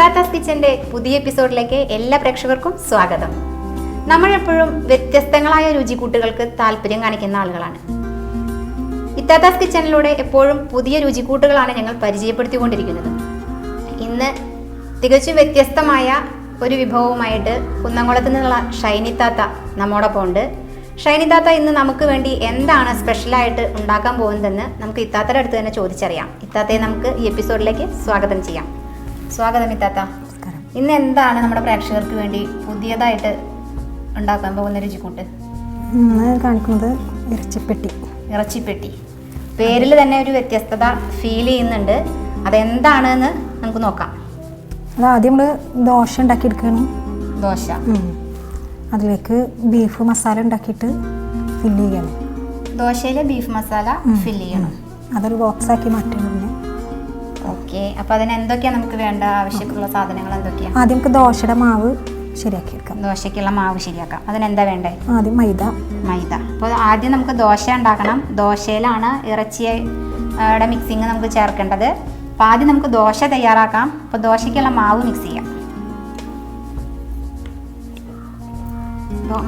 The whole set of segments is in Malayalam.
ഇത്താത്താസ് കിച്ചന്റെ പുതിയ എപ്പിസോഡിലേക്ക് എല്ലാ പ്രേക്ഷകർക്കും സ്വാഗതം. നമ്മളെപ്പോഴും വ്യത്യസ്തങ്ങളായ രുചിക്കൂട്ടുകൾക്ക് താല്പര്യം കാണിക്കുന്ന ആളുകളാണ്. ഇത്താത്താസ് കിച്ചനിലൂടെ എപ്പോഴും പുതിയ രുചിക്കൂട്ടുകളാണ് ഞങ്ങൾ പരിചയപ്പെടുത്തിക്കൊണ്ടിരിക്കുന്നത്. ഇന്ന് തികച്ചും വ്യത്യസ്തമായ ഒരു വിഭവവുമായിട്ട് കുന്നംകുളത്ത് നിന്നുള്ള ഷൈനി താത്ത നമ്മോടൊപ്പം ഉണ്ട്. ഷൈനി താത്ത ഇന്ന് നമുക്ക് വേണ്ടി എന്താണ് സ്പെഷ്യലായിട്ട് ഉണ്ടാക്കാൻ പോകുന്നതെന്ന് നമുക്ക് ഇത്താത്തയുടെ അടുത്ത് തന്നെ ചോദിച്ചറിയാം. ഇത്താത്തയെ നമുക്ക് ഈ എപ്പിസോഡിലേക്ക് സ്വാഗതം ചെയ്യാം. സ്വാഗതം ഇത്താത്ത. ഇന്ന് എന്താണ് നമ്മുടെ പ്രേക്ഷകർക്ക് വേണ്ടി പുതിയതായിട്ട് ഉണ്ടാക്കാൻ പോകുന്ന രുചിക്കൂട്ട്? കാണിക്കുന്നത് ഇറച്ചിപ്പെട്ടി. പേരിൽ തന്നെ ഒരു വ്യത്യസ്തത ഫീൽ ചെയ്യുന്നുണ്ട്. അതെന്താണെന്ന് നമുക്ക് നോക്കാം. അത് ആദ്യം നമ്മൾ ദോശ ഉണ്ടാക്കിയെടുക്കണം. ദോശ, അതിലേക്ക് ബീഫ് മസാല ഉണ്ടാക്കിയിട്ട് ഫില്ല് ചെയ്യണം. ദോശയിൽ ബീഫ് മസാല ഫില്ല് ചെയ്യണം. അതൊരു ബോക്സാക്കി മാറ്റണം. ഓക്കെ, അപ്പോൾ അതിന് എന്തൊക്കെയാണ് നമുക്ക് വേണ്ട ആവശ്യമുള്ള സാധനങ്ങൾ എന്തൊക്കെയാണ്? ആദ്യം നമുക്ക് ദോശയുടെ മാവ് ശരിയാക്കിയെടുക്കാം. ദോശയ്ക്കുള്ള മാവ് ശരിയാക്കാം. അതിനെന്താ വേണ്ടേ? ആദ്യം മൈദ. അപ്പോൾ ആദ്യം നമുക്ക് ദോശ ഉണ്ടാക്കണം. ദോശയിലാണ് ഇറച്ചിയുടെ മിക്സിങ് നമുക്ക് ചേർക്കേണ്ടത്. അപ്പോൾ ആദ്യം നമുക്ക് ദോശ തയ്യാറാക്കാം. അപ്പോൾ ദോശയ്ക്കുള്ള മാവ് മിക്സ് ചെയ്യാം.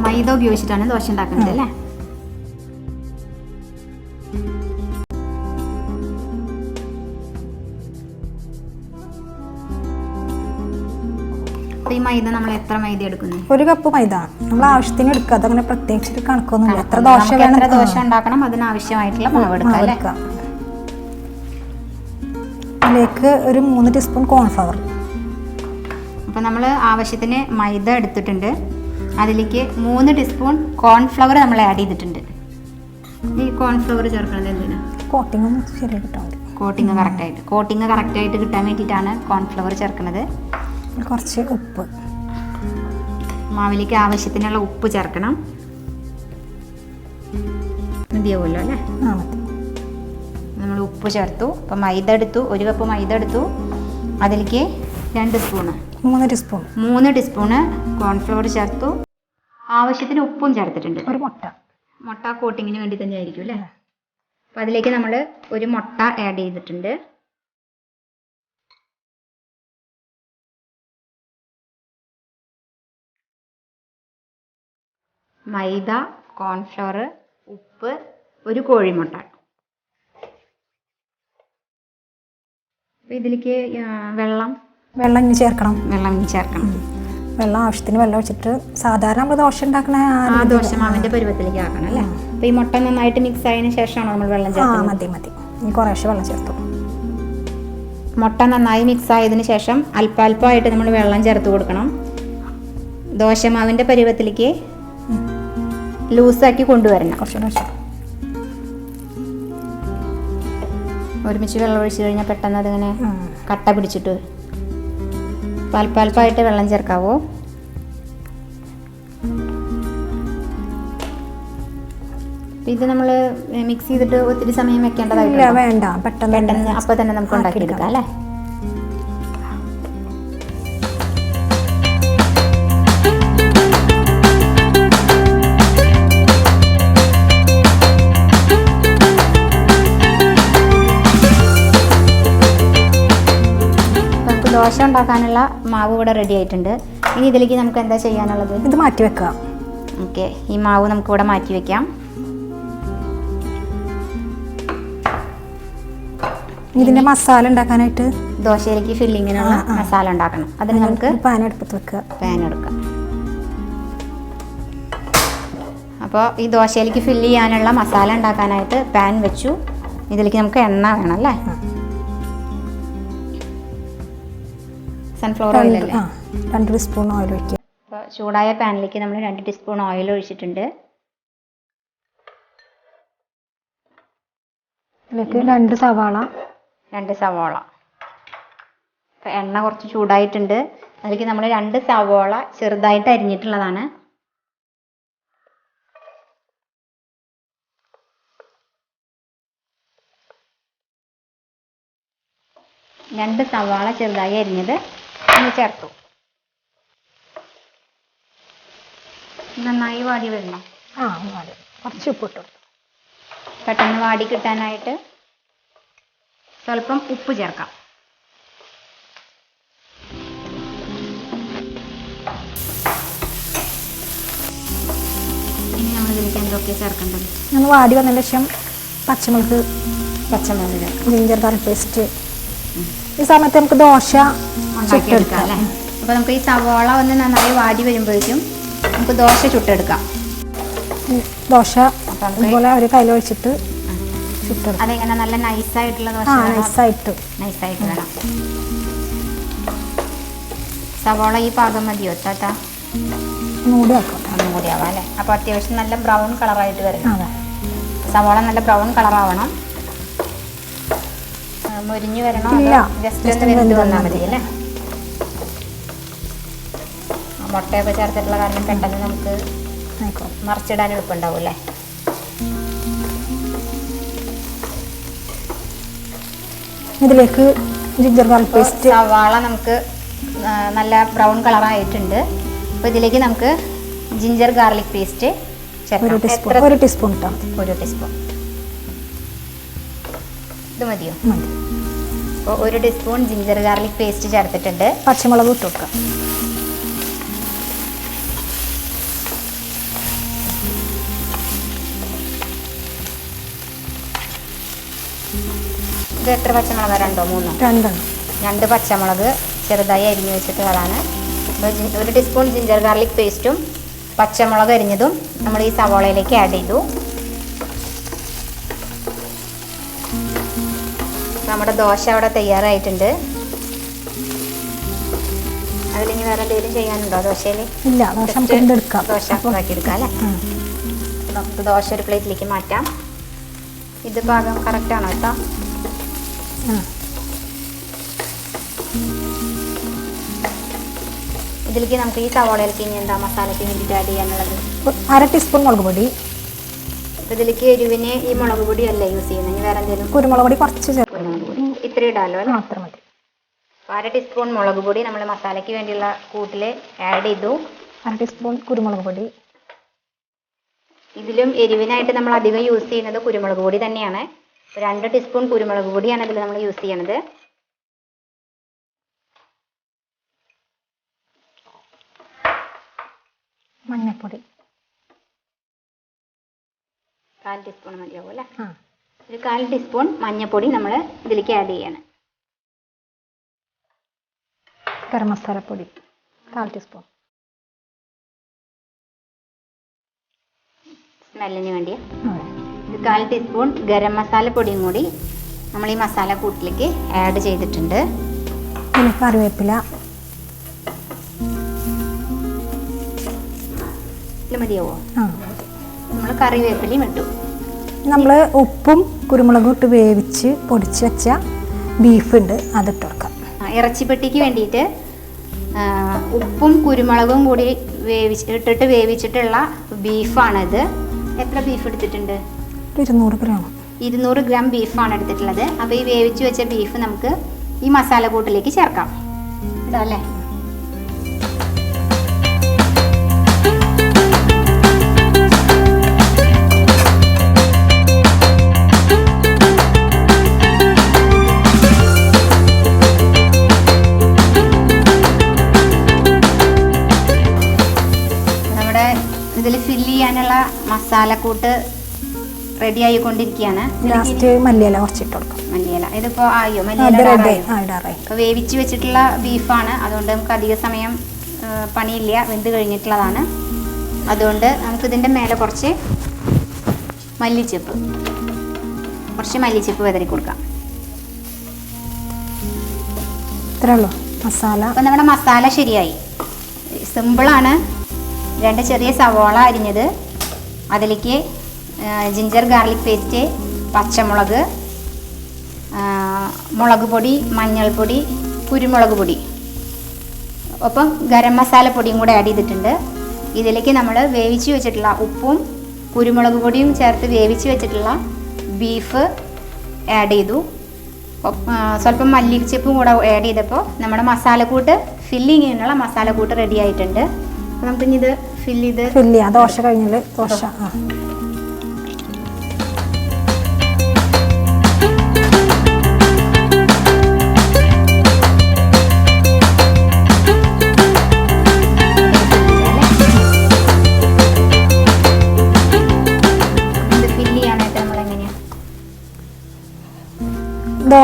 മൈദ ഉപയോഗിച്ചിട്ടാണ് ദോശ ഉണ്ടാക്കുന്നത് അല്ലേ? ഈ മൈദ നമ്മൾ എത്ര മൈദ എടുക്കുന്നു? 1 കപ്പ് മൈദ നമ്മൾ ആവശ്യത്തിന് എടുക്കുക. അതങ്ങനെ പ്രത്യേകിച്ച് കണക്കൊന്നുമില്ല. എത്ര ദോശ ഉണ്ടാക്കണം അതിനാവശ്യമായിട്ടുള്ള മാവ് എടുക്കാം. അതിലേക്ക് ഒരു 3 ടീസ്പൂൺ കോൺഫ്ലവർ. അപ്പോൾ നമ്മൾ ആവശ്യത്തിന് മൈദ എടുത്തിട്ടുണ്ട്. അതിലേക്ക് 3 ടീസ്പൂൺ കോൺഫ്ലവർ നമ്മൾ ആഡ് ചെയ്തിട്ടുണ്ട്. ഈ കോൺഫ്ലവർ ചേർക്കുന്നത് എന്തിനാ? കോട്ടിങ് ശരിയായി കിട്ടാൻ വേണ്ടി. കോട്ടിങ് കറക്റ്റായിട്ട് കിട്ടാൻ വേണ്ടിയിട്ടാണ് കോൺഫ്ലവർ ചേർക്കുന്നത്. കുറച്ച് ഉപ്പ്, മാവിലേക്ക് ആവശ്യത്തിനുള്ള ഉപ്പ് ചേർക്കണം. മതിയാവുമല്ലോ അല്ലേ? മതി. നമ്മൾ ഉപ്പ് ചേർത്തു. അപ്പം മൈദ എടുത്തു, 1 കപ്പ് മൈദ എടുത്തു. അതിലേക്ക് 3 ടീസ്പൂണ് കോൺഫ്ലവർ ചേർത്തു. ആവശ്യത്തിന് ഉപ്പും ചേർത്തിട്ടുണ്ട്. ഒരു മുട്ട കോട്ടിങ്ങിന് വേണ്ടി തന്നെ ആയിരിക്കും അല്ലേ? അപ്പം അതിലേക്ക് നമ്മൾ ഒരു മുട്ട ആഡ് ചെയ്തിട്ടുണ്ട്. മൈദ, കോൺഫ്ലവർ, ഉപ്പ്, ഒരു കോഴിമുട്ട. ഇതിലേക്ക് വെള്ളം ഇനി ചേർക്കണം. വെള്ളം ആവശ്യത്തിന് വെള്ളം ഒഴിച്ചിട്ട് സാധാരണ നമ്മൾ ദോശ ഉണ്ടാക്കണ ദോശ മാവിന്റെ പരുവത്തിലേക്ക് ആക്കണം അല്ലേ? അപ്പോൾ ഈ മുട്ട നന്നായിട്ട് മിക്സ് ആയതിനു ശേഷമാണോ നമ്മൾ വെള്ളം ചേർക്കുന്നത്? മതി. ഇനി കുറേശ്ശെ വെള്ളം ചേർത്തു. മുട്ട നന്നായി മിക്സ് ആയതിനു ശേഷം അല്പാൽപ്പമായിട്ട് നമ്മൾ വെള്ളം ചേർത്ത് കൊടുക്കണം. ദോശമാവിന്റെ പരുവത്തിലേക്ക് ലൂസാക്കി കൊണ്ടുവരണം. ഒരുമിച്ച് വെള്ളം ഒഴിച്ചു കഴിഞ്ഞാൽ പെട്ടെന്ന് അതിങ്ങനെ കട്ട പിടിച്ചിട്ട് അല്പാൽപ്പമായിട്ട് വെള്ളം ചേർക്കാവോ? ഇത് നമ്മൾ മിക്സ് ചെയ്തിട്ട് ഒത്തിരി സമയം വെക്കേണ്ടതായിട്ടില്ല. വേണ്ട, പെട്ടെന്ന് അപ്പോൾ തന്നെ നമുക്ക് ഉണ്ടാക്കിയെടുക്കാം അല്ലേ? ദോശ ഉണ്ടാക്കാനുള്ള മാവ് ഇവിടെ റെഡി ആയിട്ടുണ്ട്. ഇനി ഇതിലേക്ക് നമുക്ക് എന്താ ചെയ്യാനുള്ളത്? ഇത് മാറ്റി വെക്കാം. ഓക്കെ, ഈ മാവ് നമുക്ക് ഇവിടെ മാറ്റി വെക്കാം. ഇതിന്റെ മസാല ഉണ്ടാക്കാനായിട്ട് ദോശയിലേക്ക് ഫില്ലിങ്ങിനുള്ള മസാല ഉണ്ടാക്കണം. അതിന് നമുക്ക് പാൻ എടുക്കാം. അപ്പോൾ ഈ ദോശയിലേക്ക് ഫില്ല് ചെയ്യാനുള്ള മസാല ഉണ്ടാക്കാനായിട്ട് പാൻ വെച്ചു. ഇതിലേക്ക് നമുക്ക് എണ്ണ വേണം അല്ലേ? സൺഫ്ലവർ ഓയിൽ അല്ലേ? 2 ടീസ്പൂൺ ഓയിൽ ഒഴിക്കുക. അപ്പോൾ ചൂടായ പാനിലേക്ക് നമ്മൾ 2 ടീസ്പൂൺ ഓയിൽ ഒഴിച്ചിട്ടുണ്ട്. ഇതിലേക്ക് 2 സവാള. അപ്പോൾ എണ്ണ കുറച്ച് ചൂടായിട്ടുണ്ട്. അതിലേക്ക് നമ്മൾ 2 സവാള ചെറുതായിട്ട് അരിഞ്ഞിട്ടുള്ളതാണ്. രണ്ട് സവാള ചെറുതായി അരിഞ്ഞത് ചേർത്തു. നന്നായി വാടി വരണം. കുറച്ച് ഉപ്പിട്ടു. പെട്ടെന്ന് വാടി കിട്ടാനായിട്ട് സ്വല്പം ഉപ്പ് ചേർക്കാം. എന്തൊക്കെ ചേർക്കേണ്ടത്? ഒന്ന് വാടി വന്നതിന് ശേഷം പച്ചമുളക് പച്ചമുളക്, ജിഞ്ചർ ഗാർലിക് പേസ്റ്റ്. ഈ സമയത്ത് നമുക്ക് ദോശ ഉണ്ടാക്കിയെടുക്കാം അല്ലേ? അപ്പോൾ നമുക്ക് ഈ സവാള ഒന്ന് നന്നായി വാടി വരുമ്പോഴേക്കും നമുക്ക് ദോശ ചുട്ടെടുക്കാം. ദോശ അതുപോലെ ഒരു കയ്യിലൊഴിച്ചിട്ട് ചുട്ടെടുക്കാം. അതെങ്ങനെ നല്ല നൈസായിട്ടുള്ള ദോശ? നൈസായിട്ട് വേണം. സവാള ഈ പാകം മതിയോ താത്ത? ഒന്നും കൂടി ആവാം അല്ലേ? അപ്പോൾ അത്യാവശ്യം നല്ല ബ്രൗൺ കളറായിട്ട് വരണം. സവാള നല്ല ബ്രൗൺ കളറാവണം. മുരിഞ്ഞു വരണോ? ജസ്റ്റ് ഒന്ന് വെന്ത് വന്നാൽ മതി അല്ലേ? മുട്ടയൊക്കെ ചേർത്തിട്ടുള്ള കാരണം പെട്ടെന്ന് നമുക്ക് മറിച്ചിടാൻ എളുപ്പമുണ്ടാവും അല്ലേ? ഇതിലേക്ക് ജിഞ്ചർ ഗാർലിക് പേസ്റ്റ്. സവാള നമുക്ക് നല്ല ബ്രൗൺ കളറായിട്ടുണ്ട്. അപ്പോൾ ഇതിലേക്ക് നമുക്ക് ജിഞ്ചർ ഗാർലിക് പേസ്റ്റ് ചേർക്കാം. ഒരു ടീസ്പൂൺ ഇട്ടോ. ഒരു ടീസ്പൂൺ ഇത് മതിയോ? അപ്പോൾ ഒരു ടീസ്പൂൺ ജിഞ്ചർ ഗാർലിക് പേസ്റ്റ് ചേർത്തിട്ടുണ്ട്. പച്ചമുളക് ഇട്ട് വെക്കാം. ഇത് എത്ര പച്ചമുളക്? 2-3? 2 പച്ചമുളക് ചെറുതായി അരിഞ്ഞു വെച്ചിട്ടുള്ളതാണ്. ഒരു ടീസ്പൂൺ ജിഞ്ചർ ഗാർലിക് പേസ്റ്റും പച്ചമുളക് അരിഞ്ഞതും നമ്മൾ ഈ സവാളയിലേക്ക് ആഡ് ചെയ്തു. നമ്മുടെ ദോശ അവിടെ തയ്യാറായിട്ടുണ്ട്. അതിലിനി വേറെ എന്തെങ്കിലും ചെയ്യാനുണ്ടോ ദോശയിൽ? ഇല്ല, ദോശ ഉണ്ടാക്കിയെടുക്കാം അല്ലേ? നമുക്ക് ദോശ ഒരു പ്ലേറ്റിലേക്ക് മാറ്റാം. ഇത് പാകം കറക്റ്റാണോ കേട്ടോ? ഇതിലേക്ക് നമുക്ക് ഈ സവാളയിലേക്ക് ഇനി എന്താ മസാലയ്ക്ക് വേണ്ടിയിട്ട് ആഡ് ചെയ്യാനുള്ളത്? 1/2 ടീസ്പൂൺ മുളക് പൊടി. ഇതിലേക്ക് എരിവിന് ഈ മുളക് പൊടി അല്ല യൂസ് ചെയ്യുന്നത്, ഇനി വേറെ എന്തെങ്കിലും? കുരുമുളക് പൊടി കുറച്ച് ചേർക്കും. ഇത്രയും ഇടാലോ അല്ലേ? അത്ര മതി. 1/2 ടീസ്പൂൺ മുളക് പൊടി നമ്മൾ മസാലയ്ക്ക് വേണ്ടിയുള്ള കൂട്ടിൽ ആഡ് ചെയ്തു. 1/2 ടീസ്പൂൺ കുരുമുളക് പൊടി. ഇതിലും എരിവിനായിട്ട് നമ്മൾ അധികം യൂസ് ചെയ്യുന്നത് കുരുമുളക് പൊടി തന്നെയാണ്. 2 ടീസ്പൂൺ കുരുമുളക് പൊടിയാണ് ഇതിൽ നമ്മൾ യൂസ് ചെയ്യണത്. മഞ്ഞൾപ്പൊടി 1/4 ടീസ്പൂൺ മതിയാവും അല്ലേ? ഒരു 1/4 ടീസ്പൂൺ മഞ്ഞൾപ്പൊടി നമ്മൾ ഇതിലേക്ക് ആഡ് ചെയ്യാണ്. ഗരം മസാലപ്പൊടി 1/4 ടീസ്പൂൺ. സ്മെല്ലിന് വേണ്ടിയാ. ഒരു 1/4 ടീസ്പൂൺ ഗരം മസാലപ്പൊടിയും കൂടി നമ്മൾ ഈ മസാല കൂട്ടിലേക്ക് ആഡ് ചെയ്തിട്ടുണ്ട്. പിന്നെ കറിവേപ്പില. ഇത് മതിയാവോ? നമ്മൾ കറിവേപ്പിലയും ഇട്ടു. നമ്മൾ ഉപ്പും കുരുമുളകും ഇട്ട് വേവിച്ച് പൊടിച്ച് വെച്ച ബീഫ് ഉണ്ട്, അതിട്ട് കൊടുക്കാം. ഇറച്ചിപ്പെട്ടിക്ക് വേണ്ടിയിട്ട് ഉപ്പും കുരുമുളകും കൂടി ഇട്ടിട്ട് വേവിച്ചിട്ടുള്ള ബീഫാണിത്. എത്ര ബീഫ് എടുത്തിട്ടുണ്ട്? 200 ഗ്രാം. 200 ഗ്രാം ബീഫാണ് എടുത്തിട്ടുള്ളത്. അപ്പോൾ ഈ വേവിച്ച് വെച്ച ബീഫ് നമുക്ക് ഈ മസാല കൂട്ടിലേക്ക് ചേർക്കാം. ഇടാം അല്ലേ? ഇതിൽ ഫില്ല് ചെയ്യാനുള്ള മസാലക്കൂട്ട് റെഡി ആയിക്കൊണ്ടിരിക്കുകയാണ്. ലാസ്റ്റ് മല്ലിയില കുറച്ചിട്ട് കൊടുക്കാം. മല്ലിയില ഇതിപ്പോൾ ആയോ? മല്ലിയില വേവിച്ച് വെച്ചിട്ടുള്ള ബീഫാണ്, അതുകൊണ്ട് നമുക്ക് അധിക സമയം പണിയില്ല, വെന്ത് കഴിഞ്ഞിട്ടുള്ളതാണ്. അതുകൊണ്ട് നമുക്കിതിൻ്റെ മേലെ കുറച്ച് മല്ലിച്ചപ്പ് വിതറി കൊടുക്കാം. ഇത്രേ ഉള്ളൂ മസാല. അപ്പോൾ നമ്മുടെ മസാല ശരിയായി. സിമ്പിളാണ്. 2 ചെറിയ സവാള അരിഞ്ഞത്, അതിലേക്ക് ജിഞ്ചർ ഗാർലിക് പേസ്റ്റ്, പച്ചമുളക്, മുളക് പൊടി, മഞ്ഞൾപ്പൊടി, കുരുമുളക് പൊടി, ഒപ്പം ഗരം മസാല പൊടിയും കൂടെ ആഡ് ചെയ്തിട്ടുണ്ട്. ഇതിലേക്ക് നമ്മൾ വേവിച്ച് വെച്ചിട്ടുള്ള ഉപ്പും കുരുമുളക് പൊടിയും ചേർത്ത് വേവിച്ച് വെച്ചിട്ടുള്ള ബീഫ് ആഡ് ചെയ്തു. സ്വല്പം മല്ലിച്ചപ്പും കൂടെ ആഡ് ചെയ്തപ്പോൾ നമ്മുടെ മസാലക്കൂട്ട് ഫില്ലിങ് ചെയ്യാനുള്ള മസാലക്കൂട്ട് റെഡി ആയിട്ടുണ്ട്. അപ്പോൾ നമുക്കിനി ഇത് ഫില്ല് ചെയ്യാം. ദോശ കഴിഞ്ഞാൽ ദോശ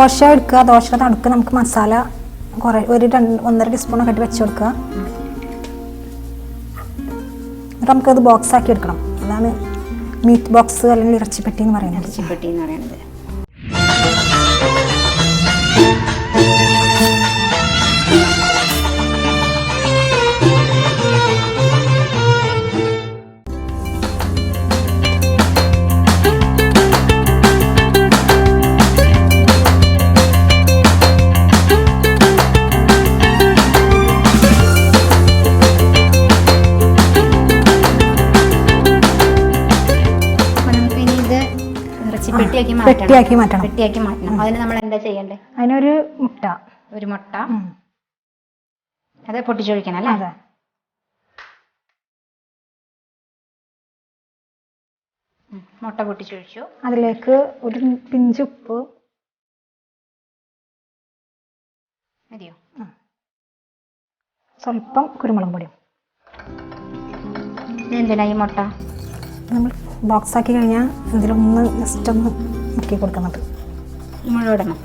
ദോശ എടുക്കുക. ദോശയുടെ നടുക്ക് നമുക്ക് മസാല കുറേ ഒരു 1.5 ടീസ്പൂണൊക്കെ ഇട്ട് വെച്ച് കൊടുക്കുക. എന്നിട്ട് നമുക്കത് ബോക്സ് ആക്കി എടുക്കണം. അതാണ് മീറ്റ് ബോക്സ് അല്ലെങ്കിൽ ഇറച്ചിപ്പെട്ടി എന്ന് പറയുന്നത്. ഇറച്ചിപ്പെട്ടി എന്ന് പറയുന്നത്. പെട്ടിയാക്കി മാറ്റണം. അതിന് നമ്മൾ എന്താ ചെയ്യണ്ടേ? അതിനൊരു മുട്ട. ഒരു മുട്ട അത് പൊട്ടിച്ചൊഴിക്കണം അല്ലേ? അതെ. മുട്ട പൊട്ടിച്ചൊഴിച്ചു. അതിലേക്ക് ഒരു പിഞ്ച് ഉപ്പ് മതിയോ? സ്വല്പം കുരുമുളക് പൊടിയും. എന്തിനാ ഈ മുട്ട? നമ്മൾ ബോക്സ് ആക്കി കഴിഞ്ഞാൽ ഇതിലൊന്ന് ജസ്റ്റ് ഒന്ന് മുക്കി കൊടുക്കുന്നത്. മുഴുവടണം?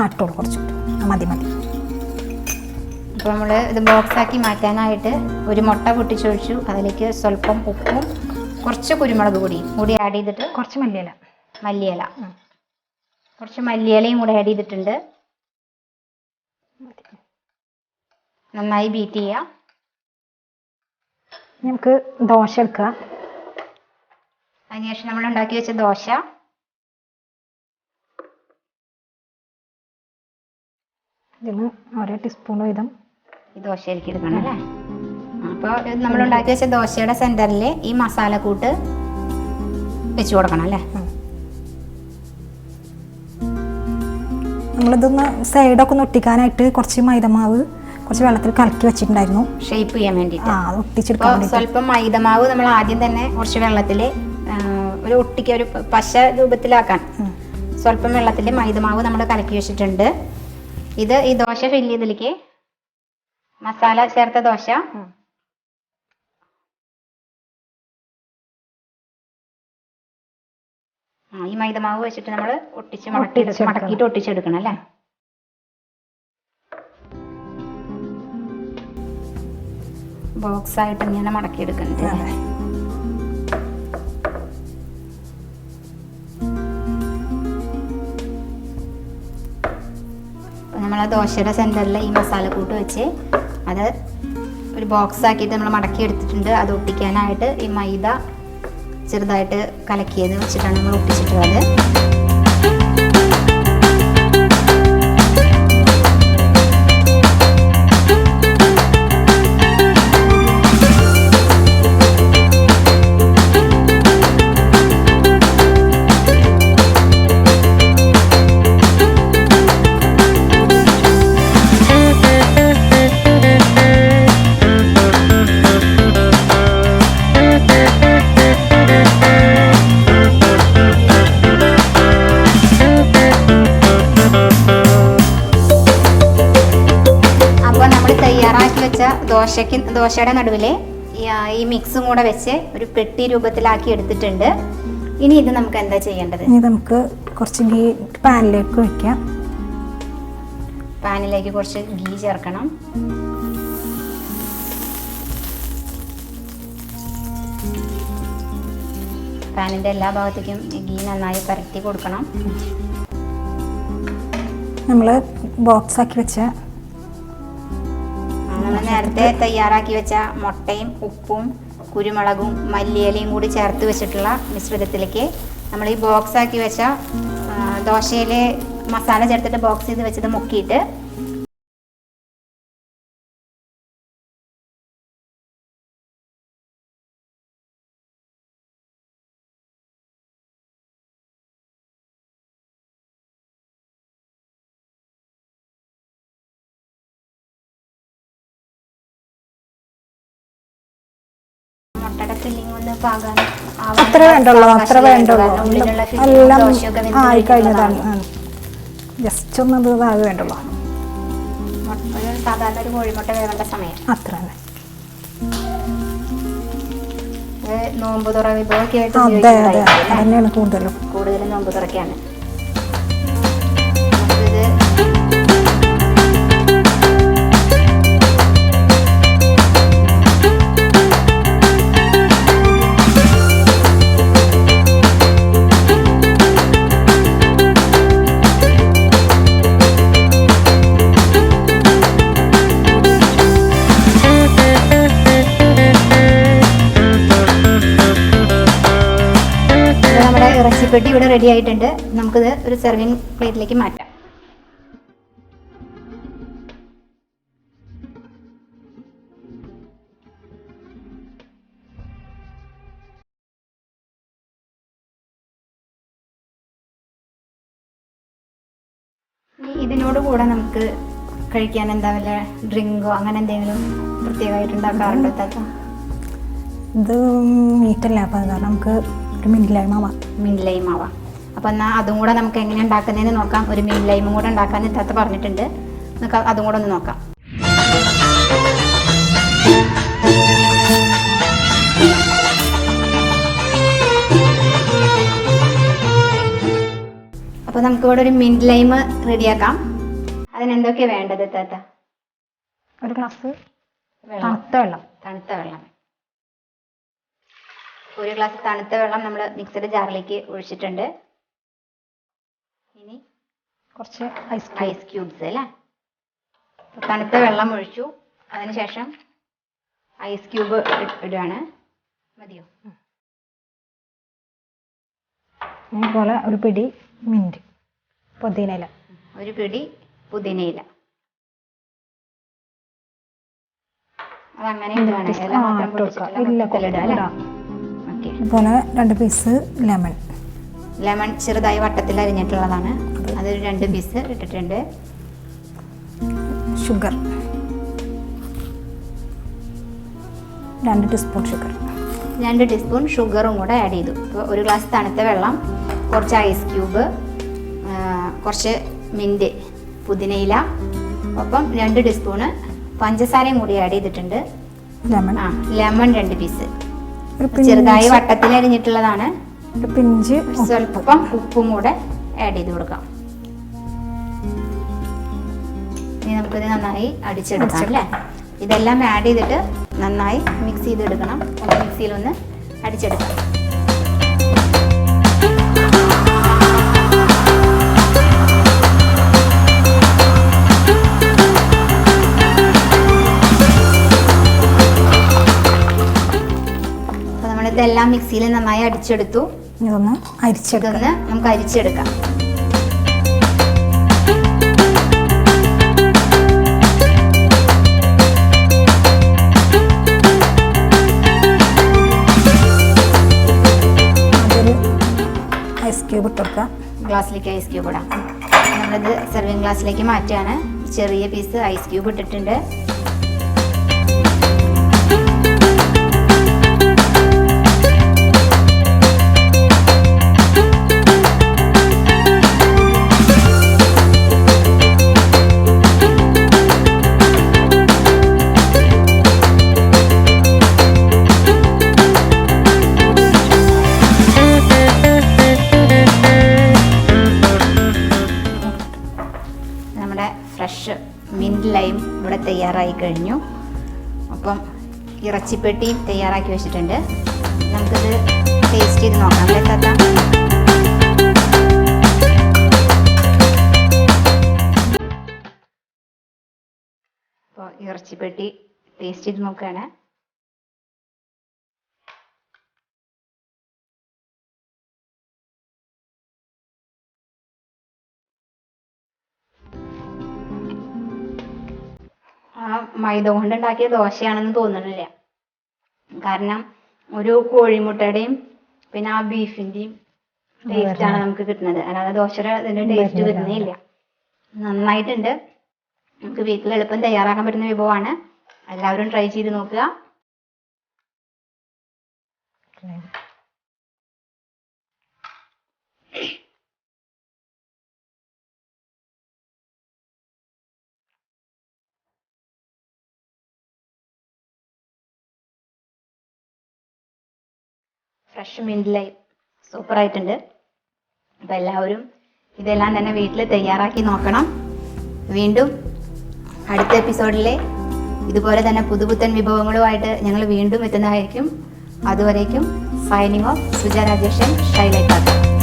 ഇട്ടോളൂ, കുറച്ചിട്ട് മതി. അപ്പോൾ നമ്മൾ ഇത് ബോക്സ് ആക്കി മാറ്റാനായിട്ട് ഒരു മുട്ട പൊട്ടിച്ചൊഴിച്ചു. അതിലേക്ക് സ്വല്പം ഉപ്പും കുറച്ച് കുരുമുളക് പൊടിയും കൂടി ആഡ് ചെയ്തിട്ട് കുറച്ച് മല്ലിയില കുറച്ച് മല്ലിയിലയും കൂടെ ആഡ് ചെയ്തിട്ടുണ്ട്. നന്നായി ബീറ്റ് ചെയ്യാം. നമുക്ക് ദോശ എടുക്കുക. അതിനുശേഷം നമ്മൾ ഉണ്ടാക്കി വെച്ച ദോശ ഇതിന് 1 ടീസ്പൂൺ വീതം ഈ ദോശയിലേക്ക് എടുക്കണം അല്ലേ? അപ്പോൾ നമ്മൾ ഉണ്ടാക്കി വെച്ച ദോശയുടെ സെന്ററിൽ ഈ മസാലക്കൂട്ട് വെച്ച് കൊടുക്കണം അല്ലേ? നമ്മളിതൊന്ന് സൈഡൊക്കെ ഒന്ന് ഒട്ടിക്കാനായിട്ട് കുറച്ച് മൈദമാവ് കുറച്ച് വെള്ളത്തിൽ കലക്കി വെച്ചിട്ടുണ്ടായിരുന്നു, ഷേപ്പ് ചെയ്യാൻ വേണ്ടിയിട്ട്. ഒട്ടിച്ചെടുക്കാൻ സ്വല്പം മൈദമാവ് നമ്മൾ ആദ്യം തന്നെ കുറച്ച് വെള്ളത്തിൽ ഒരു പശ രൂപത്തിലാക്കാൻ സ്വല്പം വെള്ളത്തിൽ മൈദമാവ് നമ്മൾ കലക്കി വെച്ചിട്ടുണ്ട്. ഇത് ഈ ദോശ ഫില്ല് ചെയ്തതിലേക്ക് മസാല ചേർത്ത ദോശ ഈ മൈദമാവ് വെച്ചിട്ട് നമ്മൾ മടക്കിയിട്ട് ഒട്ടിച്ചെടുക്കണം അല്ലേ? ബോക്സ് ആയിട്ട് ഇങ്ങനെ മടക്കിയെടുക്കുന്നത്. നമ്മൾ ആ ദോശയുടെ സെന്ററിൽ ഈ മസാലക്കൂട്ട് വെച്ച് അത് ഒരു ബോക്സ് ആക്കിയിട്ട് നമ്മൾ മടക്കി എടുത്തിട്ടുണ്ട്. അത് ഒട്ടിക്കാനായിട്ട് ഈ മൈദ ചെറുതായിട്ട് കലക്കിയത് വെച്ചിട്ടാണ് നമ്മൾ ഒട്ടിച്ചിട്ടുള്ളത്. ദോശയുടെ നടുവിലെ ഈ മിക്സും കൂടെ വെച്ച് ഒരു പെട്ടി രൂപത്തിലാക്കി എടുത്തിട്ടുണ്ട്. ഇനി ഇത് നമുക്ക് എന്താ ചെയ്യേണ്ടത്? ഇനി നമുക്ക് കുറച്ച് ഗീ പാനിലേക്ക് വെക്കാം. പാനിലേക്ക് കുറച്ച് ഗീ ചേർക്കണം. പാനിന്റെ എല്ലാ ഭാഗത്തേക്കും ഗീ നന്നായി പരത്തി കൊടുക്കണം. നമ്മൾ ബോക്സ് ആക്കി വെച്ച നേരത്തെ തയ്യാറാക്കി വെച്ച മുട്ടയും ഉപ്പും കുരുമുളകും മല്ലിയിലയും കൂടി ചേർത്ത് വെച്ചിട്ടുള്ള മിശ്രിതത്തിലേക്ക് നമ്മൾ ഈ ബോക്സ് ആക്കി വെച്ച ദോശയിലെ മസാല ചേർത്തിട്ട് ബോക്സ് ചെയ്ത് വെച്ചത് മുക്കിയിട്ട് മുട്ടയുടെ ഫില്ലിംഗ് ഒന്ന് പാകാൻ അത്ര വേണ്ടുള്ളൂ എല്ലാം ആയി കഴിഞ്ഞതാണ്. ജസ്റ്റ് ഒന്ന് അത് ആകെ വേണ്ടുള്ളൂ. സാധാരണ ഒരു കോഴിമുട്ട വേവേണ്ട സമയം അത്ര തന്നെ. നോമ്പ് തുറ വിഭവമൊക്കെ ആയിട്ട് തന്നെയാണ് കൂടുതലും നോമ്പ് തുറക്കാണ്. ഇത് ഇറച്ചിപ്പെട്ടി ഇവിടെ റെഡി ആയിട്ടുണ്ട്. നമുക്കിത് ഒരു സെർവിങ് പ്ലേറ്റിലേക്ക് മാറ്റാം. ഇതിനോട് കൂടെ നമുക്ക് കഴിക്കാൻ എന്താ വല്ല ഡ്രിങ്കോ അങ്ങനെ എന്തെങ്കിലും പ്രത്യേകമായിട്ട് ഉണ്ടാക്കാറുണ്ടോ താത്ത? ഇത് മീറ്റല്ല, അപ്പം അത് കാരണം നമുക്ക് ഒരു മിന്റ് ലൈം ആവാം. അപ്പം എന്നാൽ അതും കൂടെ നമുക്ക് എങ്ങനെ ഉണ്ടാക്കുന്നതെന്ന് നോക്കാം. ഒരു മിന്റ് ലൈമും കൂടെ ഉണ്ടാക്കാൻ താത്ത പറഞ്ഞിട്ടുണ്ട്. നമുക്ക് അതും കൂടെ ഒന്ന് നോക്കാം. അപ്പോൾ നമുക്കിവിടെ ഒരു മിന്റ് ലൈം റെഡിയാക്കാം. അതിനെന്തൊക്കെയാണ് വേണ്ടത് താത്ത? ഒരു ഗ്ലാസ് തണുത്ത വെള്ളം. ഒരു ഗ്ലാസ് തണുത്ത വെള്ളം നമ്മൾ മിക്സഡ് ജാറിലേക്ക് ഒഴിച്ചിട്ടുണ്ട്. ഇനി കുറച്ച് ഐസ് ക്യൂബ്സ് അല്ലേ? തണുത്ത വെള്ളം ഒഴിച്ചു. അതിനുശേഷം ഐസ് ക്യൂബ് ഇടുകയാണ്. മതിയോ? അതുപോലെ ഒരു പിടി മിന്റ്, പുതിനയില, ഒരു പിടി പുതിനയില. അതങ്ങനെ ഇടുകയാണ്. അതുപോലെ 2 പീസ് ലെമൺ ചെറുതായി വട്ടത്തിൽ അരിഞ്ഞിട്ടുള്ളതാണ്. അതൊരു 2 പീസ് ഇട്ടിട്ടുണ്ട്. Sugar 2 teaspoon sugar. 2 ടീസ്പൂൺ ഷുഗറും കൂടെ ആഡ് ചെയ്തു. ഇപ്പോൾ ഒരു ഗ്ലാസ് തണുത്ത വെള്ളം, കുറച്ച് ഐസ് ക്യൂബ്, കുറച്ച് മിന്റ്, പുതിനയില, ഒപ്പം 2 ടീസ്പൂണ് പഞ്ചസാരയും കൂടി ആഡ് ചെയ്തിട്ടുണ്ട്. ലെമൺ 2 പീസ് ചെറുതായി വട്ടത്തിൽ അരിഞ്ഞിട്ടുള്ളതാണ്. ഒരു പിഞ്ച് സ്വല്പം ഉപ്പും കൂടെ ആഡ് ചെയ്ത് കൊടുക്കാം. ഇനി നമുക്കിത് നന്നായി അടിച്ചെടുക്കാം അല്ലേ? ഇതെല്ലാം ആഡ് ചെയ്തിട്ട് നന്നായി മിക്സ് ചെയ്തെടുക്കണം. മിക്സിയിലൊന്ന് അടിച്ചെടുക്കാം. അപ്പോൾ നമ്മളിതെല്ലാം മിക്സിയിൽ നന്നായി അടിച്ചെടുത്തു. ഇതൊന്ന് നമുക്ക് അരിച്ചെടുക്കാം. ഐസ് ക്യൂബ് ഇട്ടുകൊടുക്കാം. ഗ്ലാസ്സിലേക്ക് ഐസ് ക്യൂബ് ഇടാം. നമ്മളിത് സെർവിങ് ഗ്ലാസ്സിലേക്ക് മാറ്റുകയാണ്. ചെറിയ പീസ് ഐസ് ക്യൂബ് ഇട്ടിട്ടുണ്ട്. ഫ്രഷ് മിന്റ് ലൈം ഇവിടെ തയ്യാറായി കഴിഞ്ഞു. അപ്പം ഇറച്ചിപ്പെട്ടിയും തയ്യാറാക്കി വെച്ചിട്ടുണ്ട്. നമുക്കിത് ടേസ്റ്റ് ചെയ്ത് നോക്കാം അല്ലേ താത്ത? അപ്പോൾ ഇറച്ചിപ്പെട്ടി ടേസ്റ്റ് ചെയ്ത് നോക്കുകയാണ്. മൈദ കൊണ്ടുണ്ടാക്കിയ ദോശയാണെന്ന് തോന്നുന്നില്ല. കാരണം ഒരു കോഴിമുട്ടയുടെയും പിന്നെ ആ ബീഫിന്റെയും ടേസ്റ്റാണ് നമുക്ക് കിട്ടുന്നത്. അല്ലാതെ ദോശയുടെ ഇതിന്റെ ടേസ്റ്റ് വരുന്നില്ല. നന്നായിട്ടുണ്ട്. നമുക്ക് വീട്ടിൽ എളുപ്പം തയ്യാറാക്കാൻ പറ്റുന്ന വിഭവമാണ്. എല്ലാവരും ട്രൈ ചെയ്ത് നോക്കുക. ഫ്രഷ് മിന്റ് ലൈം സൂപ്പർ ആയിട്ടുണ്ട്. അപ്പം എല്ലാവരും ഇതെല്ലാം തന്നെ വീട്ടിൽ തയ്യാറാക്കി നോക്കണം. വീണ്ടും അടുത്ത എപ്പിസോഡിലെ ഇതുപോലെ തന്നെ പുതുപുത്തൻ വിഭവങ്ങളുമായിട്ട് ഞങ്ങൾ വീണ്ടും എത്തുന്നതായിരിക്കും. അതുവരേക്കും സൈനിങ് ഓഫ് സുജ രാജേഷൻ, ഷൈലൈ താത്ത.